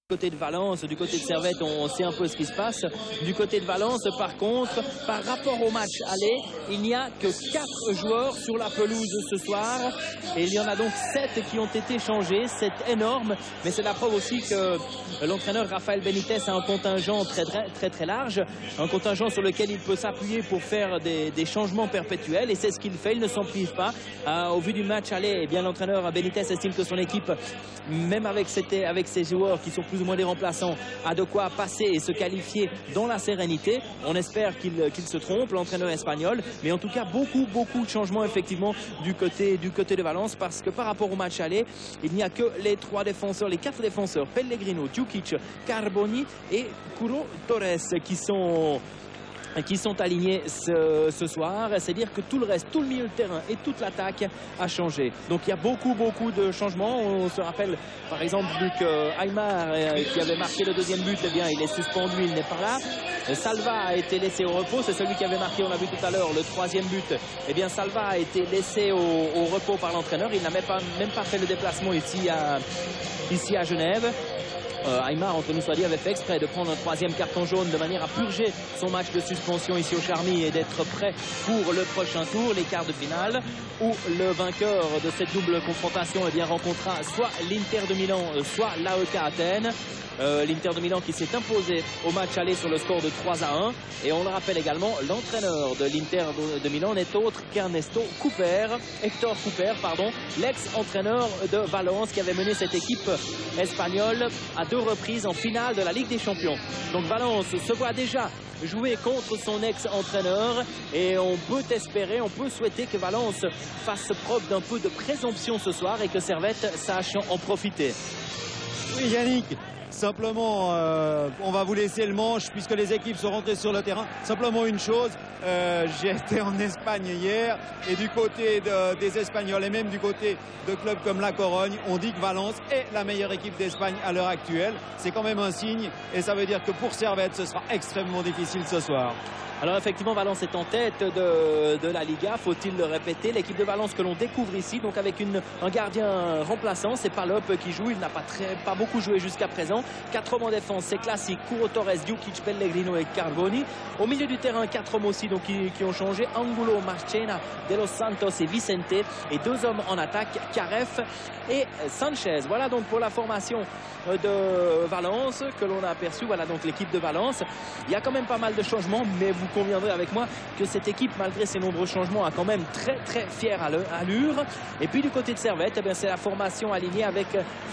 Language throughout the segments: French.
Du côté de Valence, du côté de Servette, on sait un peu ce qui se passe. Du côté de Valence, par contre, par rapport au match aller, il n'y a que 4 joueurs sur la pelouse ce soir. Et il y en a donc 7 qui ont été changés. C'est énorme, mais c'est la preuve aussi que l'entraîneur Rafael Benitez a un contingent très large. Un contingent sur lequel il peut s'appuyer pour faire des changements perpétuels. Et c'est ce qu'il fait, il ne s'en prive pas. Au vu du match aller, eh bien l'entraîneur Benitez estime que son équipe, même avec ses joueurs qui sont plus ou moins des remplaçants, a de quoi passer et se qualifier dans la sérénité. On espère qu'il se trompe, l'entraîneur espagnol, mais en tout cas beaucoup de changements effectivement du côté de Valence, parce que par rapport au match aller, il n'y a que les 4 défenseurs, Pellegrino, Djukic, Carboni et Kuro Torres qui sont alignés ce soir. C'est-à-dire que tout le reste, tout le milieu de terrain et toute l'attaque a changé. Donc il y a beaucoup de changements. On se rappelle par exemple que Aymar, qui avait marqué le deuxième but, eh bien il est suspendu, il n'est pas là. Salva a été laissé au repos, c'est celui qui avait marqué, on l'a vu tout à l'heure, le troisième but. Eh bien Salva a été laissé au repos par l'entraîneur. Il n'a même pas fait le déplacement ici à Genève. Aymar, entre nous soit dit, avait fait exprès de prendre un 3e carton jaune de manière à purger son match de suspension ici au Charmy et d'être prêt pour le prochain tour, les quarts de finale, où le vainqueur de cette double confrontation eh bien, rencontrera soit l'Inter de Milan, soit l'AEK Athènes. L'Inter de Milan qui s'est imposé au match aller sur le score de 3-1. Et on le rappelle également, l'entraîneur de l'Inter de Milan n'est autre qu'Ernesto Hector Cooper, l'ex-entraîneur de Valence, qui avait mené cette équipe espagnole à 2 reprises en finale de la Ligue des Champions. Donc Valence se voit déjà jouer contre son ex-entraîneur, et on peut souhaiter que Valence fasse preuve d'un peu de présomption ce soir et que Servette sache en profiter. Oui, Yannick. Simplement, on va vous laisser le manche puisque les équipes sont rentrées sur le terrain. Simplement une chose, j'ai été en Espagne hier et du côté des Espagnols et même du côté de clubs comme la Corogne, on dit que Valence est la meilleure équipe d'Espagne à l'heure actuelle. C'est quand même un signe et ça veut dire que pour Servette, ce sera extrêmement difficile ce soir. Alors effectivement, Valence est en tête de la Liga, faut-il le répéter. L'équipe de Valence que l'on découvre ici, donc avec un gardien remplaçant, c'est Palop qui joue. Il n'a pas beaucoup joué jusqu'à présent. 4 hommes en défense, c'est classique. Kuro Torres, Djukic, Pellegrino et Carboni. Au milieu du terrain, 4 hommes aussi donc, qui ont changé. Angulo, Marchena, De Los Santos et Vicente. Et 2 hommes en attaque, Caref et Sanchez. Voilà donc pour la formation de Valence que l'on a aperçu. Voilà donc l'équipe de Valence. Il y a quand même pas mal de changements, mais vous conviendrez avec moi que cette équipe, malgré ses nombreux changements, a quand même très fière allure. Et puis du côté de Servette, eh c'est la formation alignée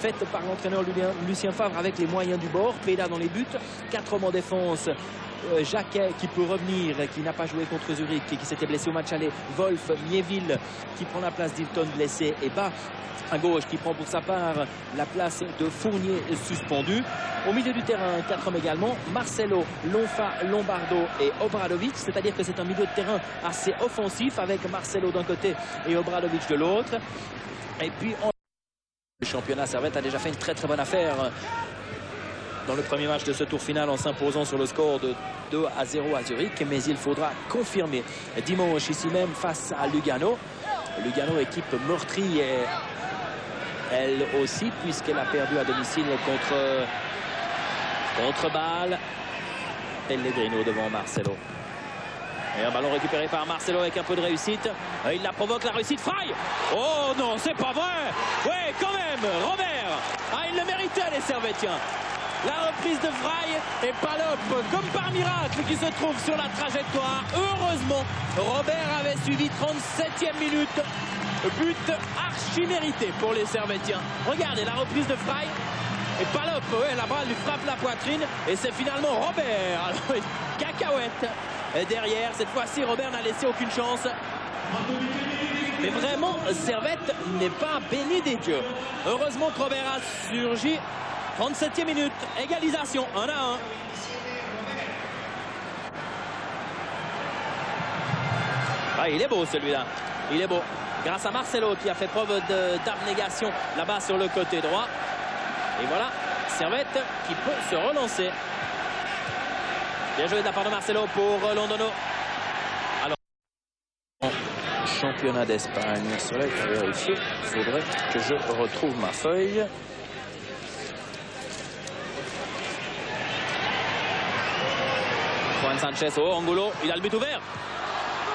faite par l'entraîneur Lucien Favre avec les moyens du bord. Preda dans les buts, 4 hommes en défense. Jacquet qui peut revenir, qui n'a pas joué contre Zurich et qui s'était blessé au match aller. Wolf, Mieville qui prend la place d'Hilton blessé, et Bas à gauche qui prend pour sa part la place de Fournier suspendu. Au milieu du terrain, 4 hommes également, Marcelo, Lonfa, Lombardo et Obradovic, c'est-à-dire que c'est un milieu de terrain assez offensif avec Marcelo d'un côté et Obradovic de l'autre. Et puis le championnat, Servette a déjà fait une très bonne affaire dans le premier match de ce tour final en s'imposant sur le score de 2-0 à Zurich, mais il faudra confirmer dimanche ici même face à Lugano. Lugano, équipe meurtrie elle aussi, puisqu'elle a perdu à domicile contre Bâle. Pellegrino devant Marcelo. Et un ballon récupéré par Marcelo avec un peu de réussite. Il la provoque, la réussite. Frey! Oh non, c'est pas vrai! Oui, quand même, Robert! Ah, il le méritait, les Servettiens. La reprise de Frey et Palop, comme par miracle, qui se trouve sur la trajectoire. Heureusement, Robert avait suivi 37e minute. But archi mérité pour les Servettiens. Regardez la reprise de Frey. Et Palop, la balle lui frappe la poitrine. Et c'est finalement Robert. Alors, cacahuète. Et derrière, cette fois-ci, Robert n'a laissé aucune chance. Mais vraiment, Servette n'est pas béni des dieux. Heureusement que Robert a surgi. 37e minute, égalisation, 1-1. Ah, il est beau celui-là. Il est beau. Grâce à Marcelo qui a fait preuve d'abnégation là-bas sur le côté droit. Et voilà, Servette qui peut se relancer. Bien joué de la part de Marcelo pour Londono. Alors, championnat d'Espagne, cela est vérifié. Il faudrait que je retrouve ma feuille. Juan Sanchez, oh Angulo, il a le but ouvert.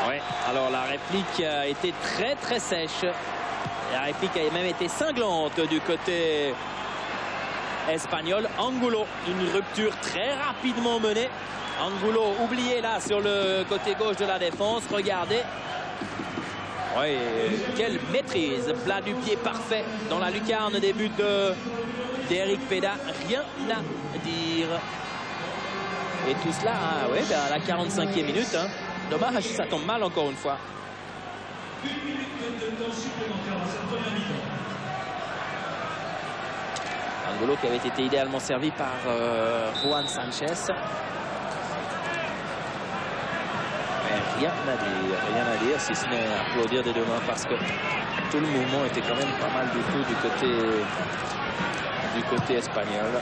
Oui, alors la réplique a été très sèche. La réplique a même été cinglante du côté espagnol. Angulo, une rupture très rapidement menée. Angulo oublié là sur le côté gauche de la défense. Regardez. Oui, quelle maîtrise. Plat du pied parfait dans la lucarne des buts d'Eric Peda. Rien à dire. Et tout cela, ouais, à la 45e minute. Hein. Dommage, ça tombe mal encore une fois. Angulo qui avait été idéalement servi par Juan Sanchez. Mais rien à dire, si ce n'est applaudir des deux mains parce que tout le mouvement était quand même pas mal du tout du côté espagnol.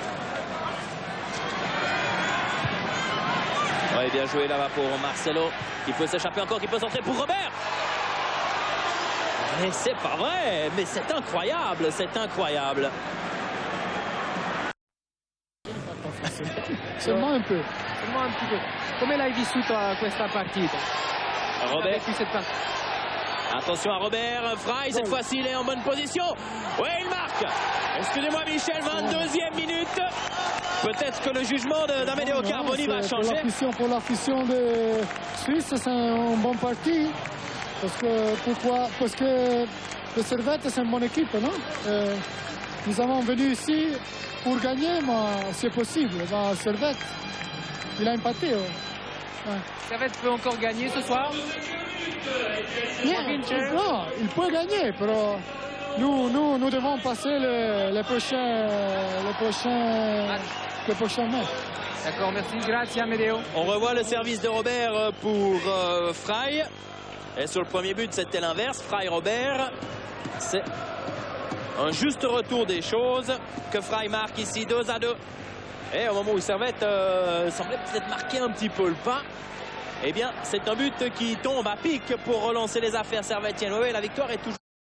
Ouais, bien joué là-bas pour Marcelo qui peut s'échapper encore, qui peut centrer pour Robert. Mais c'est pas vrai, mais c'est incroyable, c'est incroyable. Seulement un peu, seulement un petit peu. Come l'hai vissuta questa partita? Robert. Attention à Robert, Frey cette fois-ci il est en bonne position. Oui, il marque. Excusez-moi Michel, 22e minute. Peut-être que le jugement d'Amedeo Carboni va changer. Pour l'afition de Suisse, c'est un bon parti. Parce que le Servette, c'est une bonne équipe, non? Nous avons venu ici pour gagner, mais c'est possible. Le Servette, il a empaté. Ouais. Servette peut encore gagner ce soir? Non, il peut gagner, mais nous devons passer les prochains matchs. D'accord, merci. Grazie, Amedeo. On revoit le service de Robert pour Frey. Et sur le premier but, c'était l'inverse. Frey-Robert. C'est un juste retour des choses que Frey marque ici, 2-2. Et au moment où Servette semblait peut-être marquer un petit peu le pas, eh bien, c'est un but qui tombe à pic pour relancer les affaires servettiennes. Oui, la victoire est toujours...